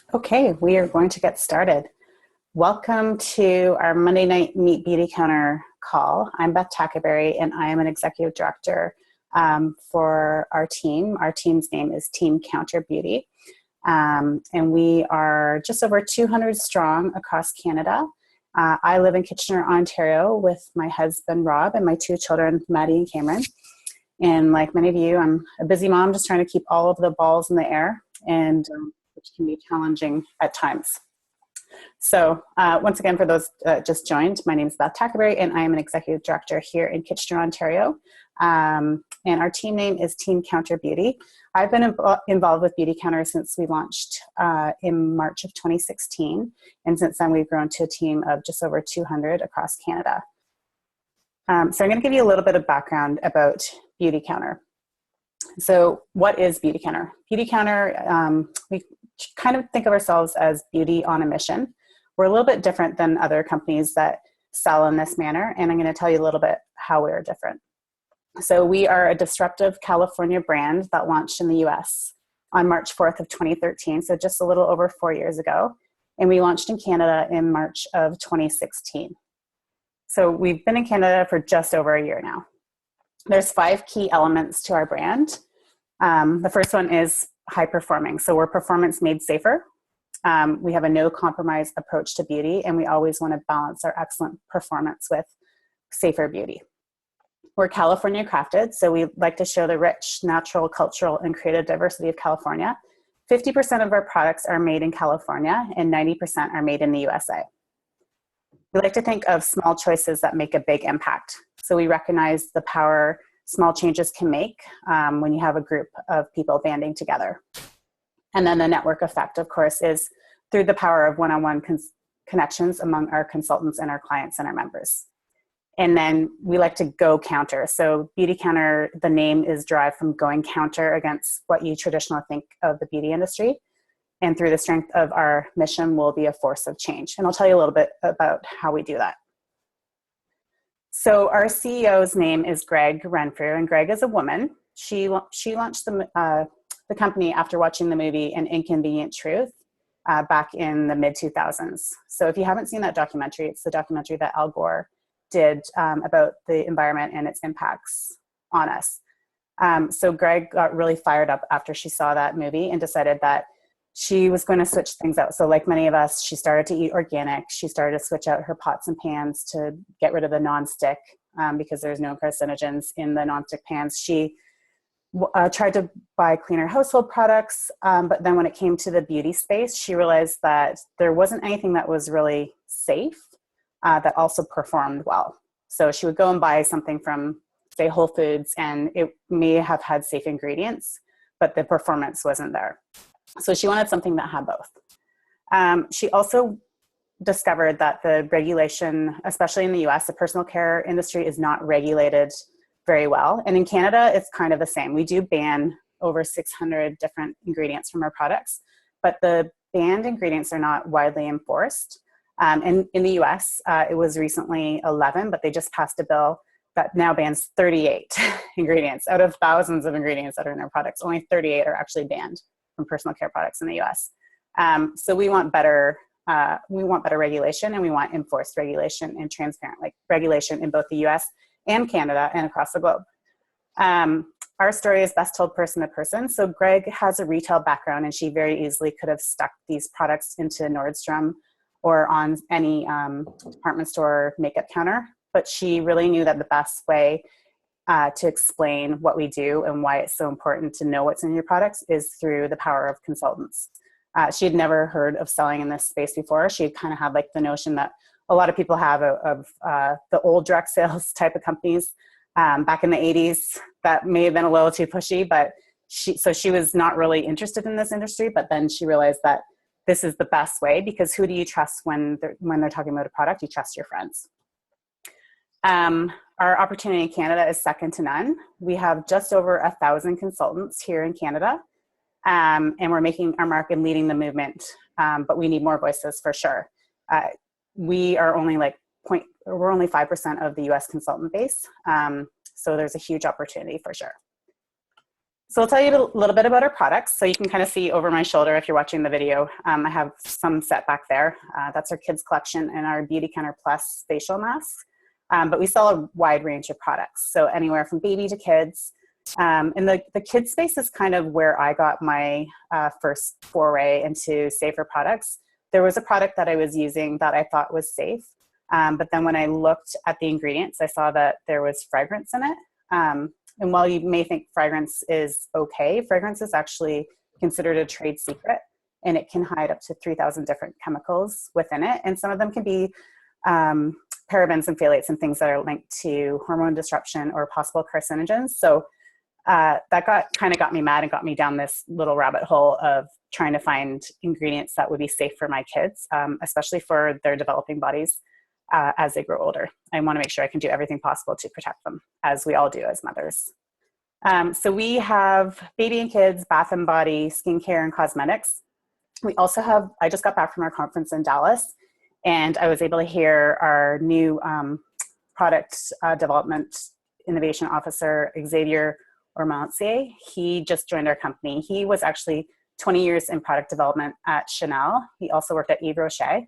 Okay, we are going to get started. Welcome to our Monday night Meet Beautycounter call. I'm Beth Tackaberry, and I am an Executive Director for our team. Our team's name is Team Counter Beauty, and we are just over 200 strong across Canada. I live in Kitchener, Ontario with my husband, Rob, and my two children, Maddie and Cameron. And like many of you, I'm a busy mom just trying to keep all of the balls in the air, and which can be challenging at times. So once again, for those just joined, my name is Beth Tackaberry, and I am an Executive Director here in Kitchener, Ontario. And our team name is Team Counter Beauty. I've been involved with Beautycounter since we launched in March of 2016. And since then, we've grown to a team of just over 200 across Canada. So I'm going to give you a little bit of background about Beautycounter. So what is Beautycounter? Beautycounter, we kind of think of ourselves as beauty on a mission. We're a little bit different than other companies that sell in this manner, and I'm going to tell you a little bit how we are different. So we are a disruptive California brand that launched in the US on March 4th of 2013, so just a little over 4 years ago, and we launched in Canada in March of 2016. So we've been in Canada for just over a year now. There's 5 key elements to our brand. The first one is high performing. So we're performance made safer. We have a no compromise approach to beauty, and we always want to balance our excellent performance with safer beauty. We're California crafted, so we like to show the rich, natural, cultural, and creative diversity of California. 50% of our products are made in California, and 90% are made in the USA. We like to think of small choices that make a big impact. So we recognize the power small changes can make when you have a group of people banding together. And then the network effect, of course, is through the power of one-on-one connections among our consultants and our clients and our members. And then we like to go counter. So Beautycounter, the name is derived from going counter against what you traditionally think of the beauty industry. And through the strength of our mission, we'll be a force of change. And I'll tell you a little bit about how we do that. So our CEO's name is Greg Renfrew, and Greg is a woman. She launched the company after watching the movie An Inconvenient Truth back in the mid-2000s. So if you haven't seen that documentary, it's the documentary that Al Gore did about the environment and its impacts on us. So Greg got really fired up after she saw that movie and decided that she was going to switch things out. So like many of us, she started to eat organic. She started to switch out her pots and pans to get rid of the nonstick because there's no carcinogens in the nonstick pans. She tried to buy cleaner household products, but then when it came to the beauty space, she realized that there wasn't anything that was really safe that also performed well. So she would go and buy something from, say, Whole Foods, and it may have had safe ingredients, but the performance wasn't there. So she wanted something that had both. She also discovered that the regulation, especially in the US, the personal care industry is not regulated very well. And in Canada, it's kind of the same. We do ban over 600 different ingredients from our products, but the banned ingredients are not widely enforced. And in the US, it was recently 11, but they just passed a bill that now bans 38 ingredients. Out of thousands of ingredients that are in our products, only 38 are actually banned from personal care products in the US. So we want better regulation, and we want enforced regulation and transparent regulation in both the US and Canada and across the globe. Our story is best told person to person. So Greg has a retail background, and she very easily could have stuck these products into Nordstrom or on any department store makeup counter, but she really knew that the best way to explain what we do and why it's so important to know what's in your products is through the power of consultants. She had never heard of selling in this space before. She kind of had like the notion that a lot of people have of the old direct sales type of companies back in the 80s that may have been a little too pushy, but she was not really interested in this industry, but then she realized that this is the best way, because who do you trust when they're talking about a product? You trust your friends. Our opportunity in Canada is second to none. We have just over 1,000 consultants here in Canada, and we're making our mark and leading the movement, but we need more voices for sure. We are only we're only 5% of the US consultant base, so there's a huge opportunity for sure. So I'll tell you a little bit about our products. So you can kind of see over my shoulder if you're watching the video. I have some set back there. That's our kids collection and our Beautycounter Plus facial masks. But we sell a wide range of products. So anywhere from baby to kids. And the kids space is kind of where I got my first foray into safer products. There was a product that I was using that I thought was safe. But then when I looked at the ingredients, I saw that there was fragrance in it. And while you may think fragrance is okay, fragrance is actually considered a trade secret, and it can hide up to 3,000 different chemicals within it. And some of them can be parabens and phthalates and things that are linked to hormone disruption or possible carcinogens. So that got me mad and got me down this little rabbit hole of trying to find ingredients that would be safe for my kids, especially for their developing bodies. As they grow older. I want to make sure I can do everything possible to protect them, as we all do as mothers. So we have baby and kids, bath and body, skincare, and cosmetics. We also have, I just got back from our conference in Dallas, and I was able to hear our new product development innovation officer, Xavier Ormancier. He just joined our company. He was actually 20 years in product development at Chanel. He also worked at Yves Rocher.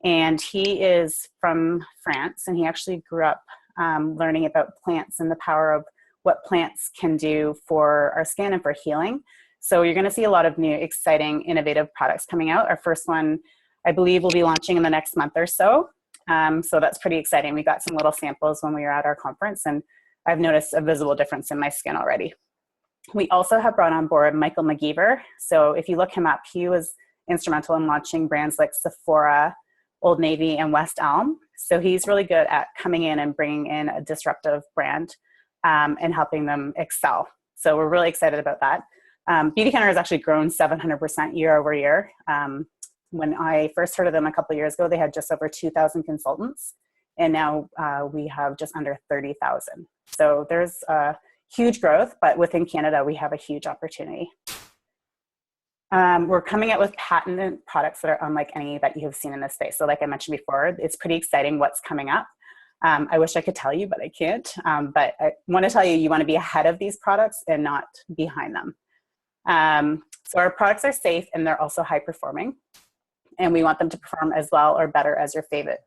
And he is from France, and he actually grew up learning about plants and the power of what plants can do for our skin and for healing. So you're going to see a lot of new, exciting, innovative products coming out. Our first one, I believe, will be launching in the next month or so. So that's pretty exciting. We got some little samples when we were at our conference, and I've noticed a visible difference in my skin already. We also have brought on board Michael McGeever. So if you look him up, he was instrumental in launching brands like Sephora, Old Navy, and West Elm. So he's really good at coming in and bringing in a disruptive brand and helping them excel. So we're really excited about that. Beautycounter has actually grown 700% year over year. When I first heard of them a couple of years ago, they had just over 2,000 consultants, and now we have just under 30,000. So there's huge growth, but within Canada, we have a huge opportunity. We're coming out with patented products that are unlike any that you have seen in this space. So like I mentioned before, it's pretty exciting what's coming up. I wish I could tell you, but I can't. But I want to tell you, you want to be ahead of these products and not behind them. So our products are safe, and they're also high performing. And we want them to perform as well or better as your favorite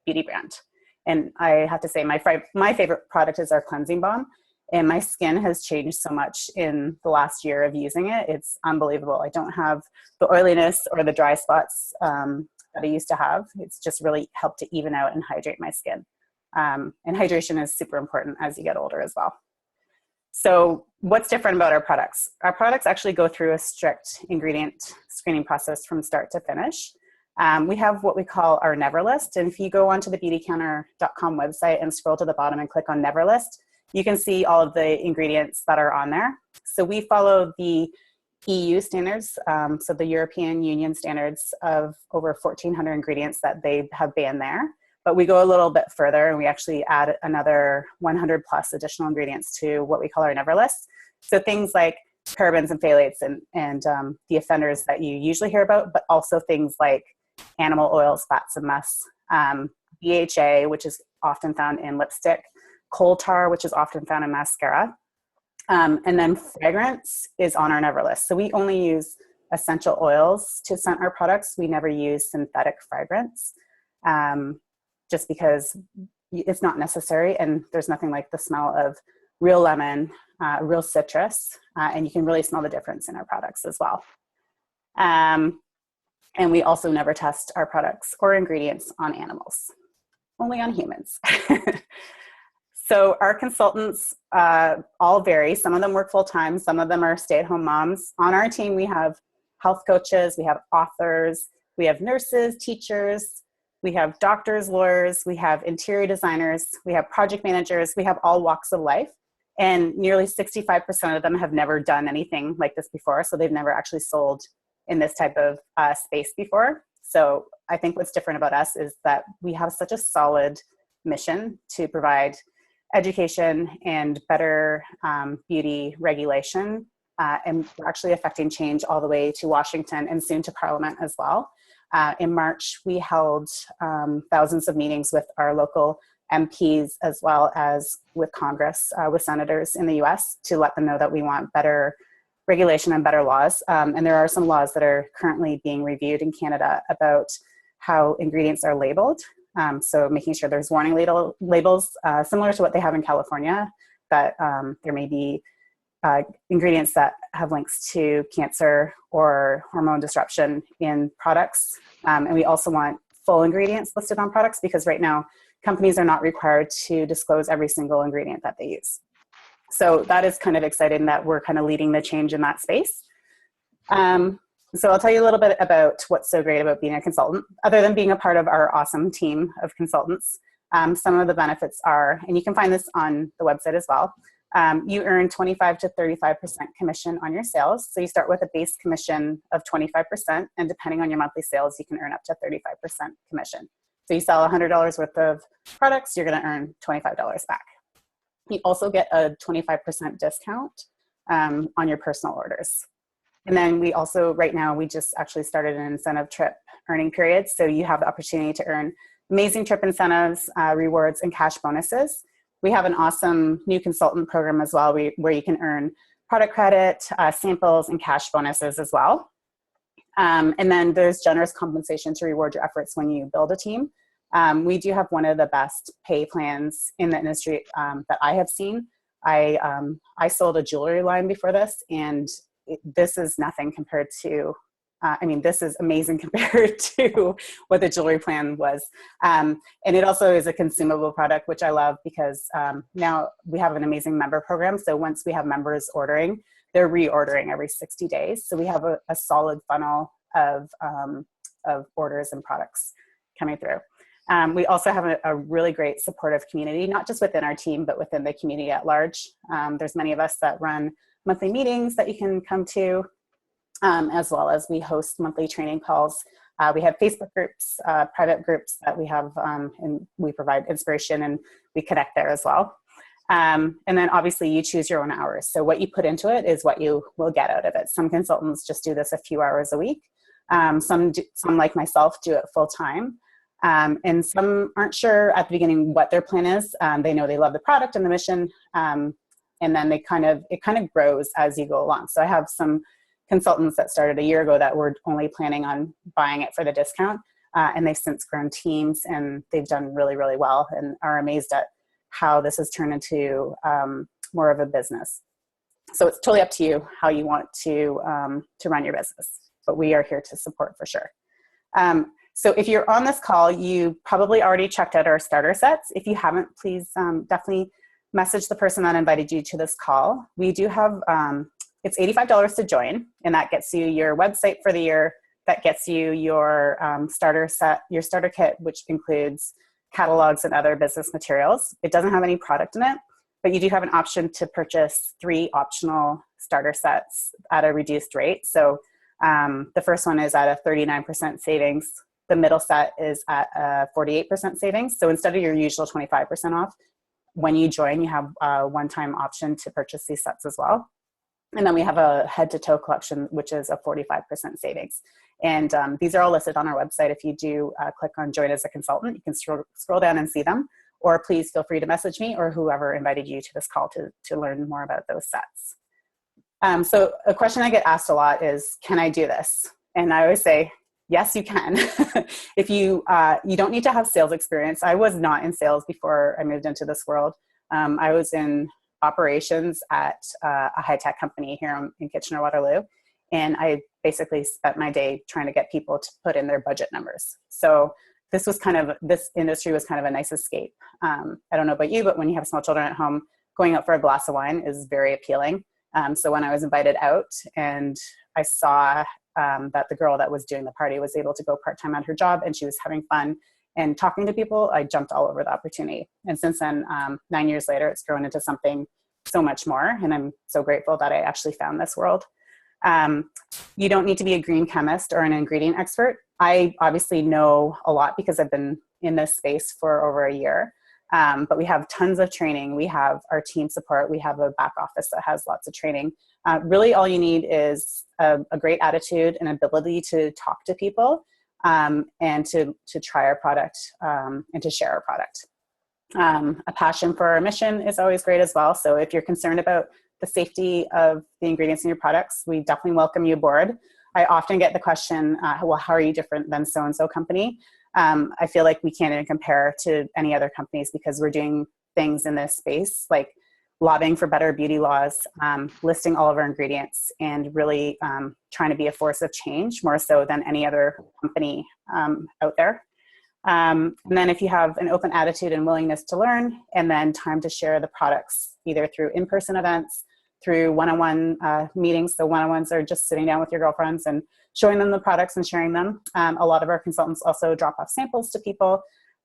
beauty brand. And I have to say, my favorite product is our cleansing balm. And my skin has changed so much in the last year of using it. It's unbelievable. I don't have the oiliness or the dry spots that I used to have. It's just really helped to even out and hydrate my skin. And hydration is super important as you get older as well. So what's different about our products? Our products actually go through a strict ingredient screening process from start to finish. We have what we call our Never List. And if you go onto the beautycounter.com website and scroll to the bottom and click on Never List, you can see all of the ingredients that are on there. So we follow the EU standards, so the European Union standards of over 1,400 ingredients that they have banned there. But we go a little bit further, and we actually add another 100 plus additional ingredients to what we call our Never List. So things like parabens and phthalates and the offenders that you usually hear about, but also things like animal oils, fats, and musts, BHA, which is often found in lipstick, coal tar, which is often found in mascara. And then fragrance is on our Never List. So we only use essential oils to scent our products. We never use synthetic fragrance, just because it's not necessary, and there's nothing like the smell of real lemon, real citrus, and you can really smell the difference in our products as well. And we also never test our products or ingredients on animals, only on humans. So our consultants all vary. Some of them work full-time. Some of them are stay-at-home moms. On our team, we have health coaches, we have authors, we have nurses, teachers, we have doctors, lawyers, we have interior designers, we have project managers, we have all walks of life. And nearly 65% of them have never done anything like this before. So they've never actually sold in this type of space before. So I think what's different about us is that we have such a solid mission to provide education and better beauty regulation. And we're actually affecting change all the way to Washington and soon to Parliament as well. In March, we held thousands of meetings with our local MPs as well as with Congress, with senators in the US, to let them know that we want better regulation and better laws. And there are some laws that are currently being reviewed in Canada about how ingredients are labeled. So making sure there's warning labels similar to what they have in California, that there may be ingredients that have links to cancer or hormone disruption in products. And we also want full ingredients listed on products, because right now companies are not required to disclose every single ingredient that they use. So that is kind of exciting that we're kind of leading the change in that space. So I'll tell you a little bit about what's so great about being a consultant, other than being a part of our awesome team of consultants. Some of the benefits are, and you can find this on the website as well, you earn 25 to 35% commission on your sales. So you start with a base commission of 25%, and depending on your monthly sales, you can earn up to 35% commission. So you sell $100 worth of products, you're going to earn $25 back. You also get a 25% discount on your personal orders. And then we also, right now, we just actually started an incentive trip earning period. So you have the opportunity to earn amazing trip incentives, rewards, and cash bonuses. We have an awesome new consultant program as well, where you can earn product credit, samples, and cash bonuses as well. And then there's generous compensation to reward your efforts when you build a team. We do have one of the best pay plans in the industry that I have seen. I sold a jewelry line before this, and this is nothing compared to, this is amazing compared to what the jewelry plan was. And it also is a consumable product, which I love, because now we have an amazing member program. So once we have members ordering, they're reordering every 60 days. So we have a solid funnel of orders and products coming through. We also have a really great supportive community, not just within our team, but within the community at large. There's many of us that run monthly meetings that you can come to, as well as we host monthly training calls. We have Facebook groups, private groups that we have, and we provide inspiration, and we connect there as well. And then obviously you choose your own hours. So what you put into it is what you will get out of it. Some consultants just do this a few hours a week. Some like myself do it full time. And some aren't sure at the beginning what their plan is. They know they love the product and the mission. And then it kind of grows as you go along. So I have some consultants that started a year ago that were only planning on buying it for the discount. And they've since grown teams, and they've done really, really well, and are amazed at how this has turned into more of a business. So it's totally up to you how you want to run your business, but we are here to support for sure. So if you're on this call, you probably already checked out our starter sets. If you haven't, please definitely message the person that invited you to this call. We do have, it's $85 to join, and that gets you your website for the year. That gets you your starter set, your starter kit, which includes catalogs and other business materials. It doesn't have any product in it, but you do have an option to purchase 3 optional starter sets at a reduced rate. So the first one is at a 39% savings. The middle set is at a 48% savings. So instead of your usual 25% off, when you join, you have a one-time option to purchase these sets as well. And then we have a head-to-toe collection, which is a 45% savings. And these are all listed on our website. If you do click on Join as a Consultant, you can scroll down and see them. Or please feel free to message me or whoever invited you to this call to learn more about those sets. So a question I get asked a lot is, can I do this? And I always say, yes, you can. If you don't need to have sales experience. I was not in sales before I moved into this world. I was in operations at a high-tech company here in Kitchener-Waterloo. And I basically spent my day trying to get people to put in their budget numbers. So this industry was kind of a nice escape. I don't know about you, but when you have small children at home, going out for a glass of wine is very appealing. So when I was invited out and I saw that the girl that was doing the party was able to go part-time at her job and she was having fun and talking to people, I jumped all over the opportunity. And since then, 9 years later, it's grown into something so much more. And I'm so grateful that I actually found this world. You don't need to be a green chemist or an ingredient expert. I obviously know a lot because I've been in this space for over a year. But we have tons of training. We have our team support. We have a back office that has lots of training. Really all you need is a great attitude and ability to talk to people and to try our product and to share our product. A passion for our mission is always great as well. So if you're concerned about the safety of the ingredients in your products, we definitely welcome you aboard. I often get the question, well, how are you different than so-and-so company? I feel like we can't even compare to any other companies because we're doing things in this space, like lobbying for better beauty laws, listing all of our ingredients, and really trying to be a force of change more so than any other company out there. And then if you have an open attitude and willingness to learn, and then time to share the products, either through in-person events, through one-on-one meetings. So one-on-ones are just sitting down with your girlfriends and showing them the products and sharing them. A lot of our consultants also drop off samples to people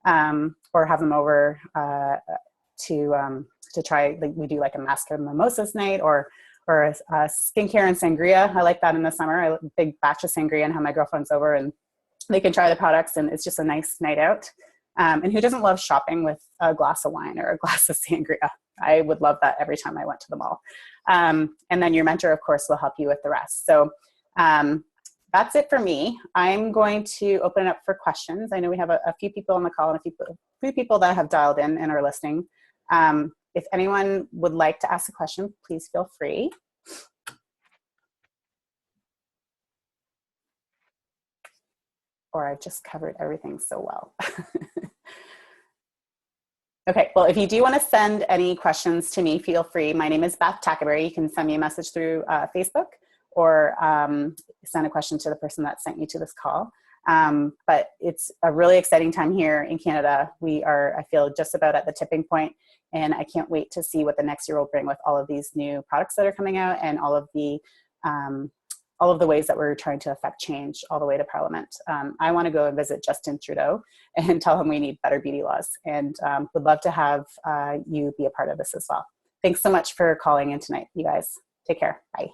or have them over to try. Like, we do like a masker mimosas night or a skincare and sangria. I like that in the summer. I big batch of sangria and have my girlfriends over and they can try the products, and it's just a nice night out. And who doesn't love shopping with a glass of wine or a glass of sangria? I would love that every time I went to the mall. And then your mentor, of course, will help you with the rest. So that's it for me. I'm going to open it up for questions. I know we have a few people on the call and a few people that have dialed in and are listening. If anyone would like to ask a question, please feel free. Or I've just covered everything so well. Okay, well, if you do want to send any questions to me, feel free. My name is Beth Tackaberry. You can send me a message through Facebook or send a question to the person that sent you to this call. But it's a really exciting time here in Canada. We are, I feel, just about at the tipping point, and I can't wait to see what the next year will bring with all of these new products that are coming out and all of the ways that we're trying to affect change all the way to Parliament. I want to go and visit Justin Trudeau and tell him we need better beauty laws, and would love to have you be a part of this as well. Thanks so much for calling in tonight, you guys. Take care. Bye.